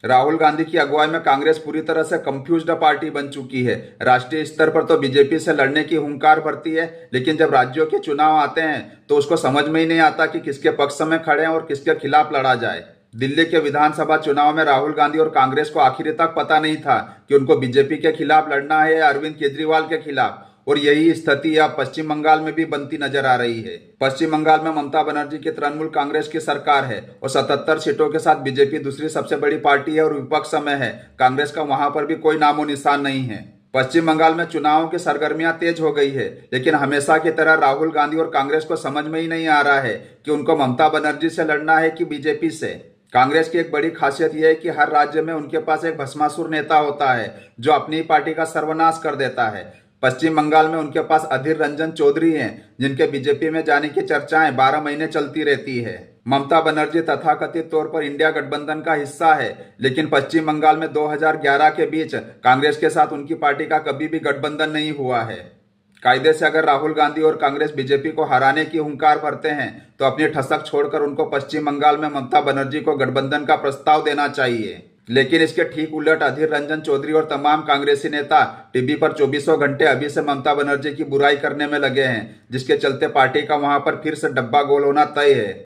राहुल गांधी की अगुवाई में कांग्रेस पूरी तरह से कंफ्यूज्ड पार्टी बन चुकी है। राष्ट्रीय स्तर पर तो बीजेपी से लड़ने की हुंकार भरती है, लेकिन जब राज्यों के चुनाव आते हैं तो उसको समझ में ही नहीं आता कि किसके पक्ष में खड़े हैं और किसके खिलाफ लड़ा जाए। दिल्ली के विधानसभा चुनाव में राहुल गांधी और कांग्रेस को आखिर तक पता नहीं था कि उनको बीजेपी के खिलाफ लड़ना है या अरविंद केजरीवाल के खिलाफ। और यही स्थिति अब पश्चिम बंगाल में भी बनती नजर आ रही है। पश्चिम बंगाल में ममता बनर्जी की तृणमूल कांग्रेस की सरकार है और 77 सीटों के साथ बीजेपी दूसरी सबसे बड़ी पार्टी है और विपक्ष में है। कांग्रेस का वहां पर भी कोई नामो निशान नहीं है। पश्चिम बंगाल में चुनावों की सरगर्मियां तेज हो गई है, लेकिन हमेशा की तरह राहुल गांधी और कांग्रेस को समझ में ही नहीं आ रहा है कि उनको ममता बनर्जी से लड़ना है कि बीजेपी से। कांग्रेस की एक बड़ी खासियत यह है कि हर राज्य में उनके पास एक भस्मासुर नेता होता है जो अपनी पार्टी का सर्वनाश कर देता है। पश्चिम बंगाल में उनके पास अधीर रंजन चौधरी हैं, जिनके बीजेपी में जाने की चर्चाएं 12 महीने चलती रहती है। ममता बनर्जी तथाकथित तौर पर इंडिया गठबंधन का हिस्सा है, लेकिन पश्चिम बंगाल में 2011 के बीच कांग्रेस के साथ उनकी पार्टी का कभी भी गठबंधन नहीं हुआ है। कायदे से अगर राहुल गांधी और कांग्रेस बीजेपी को हराने की हुंकार भरते हैं तो अपनी ठसक छोड़कर उनको पश्चिम बंगाल में ममता बनर्जी को गठबंधन का प्रस्ताव देना चाहिए। लेकिन इसके ठीक उलट अधीर रंजन चौधरी और तमाम कांग्रेसी नेता टीवी पर चौबीसों घंटे अभी से ममता बनर्जी की बुराई करने में लगे हैं, जिसके चलते पार्टी का वहां पर फिर से डब्बा गोल होना तय है।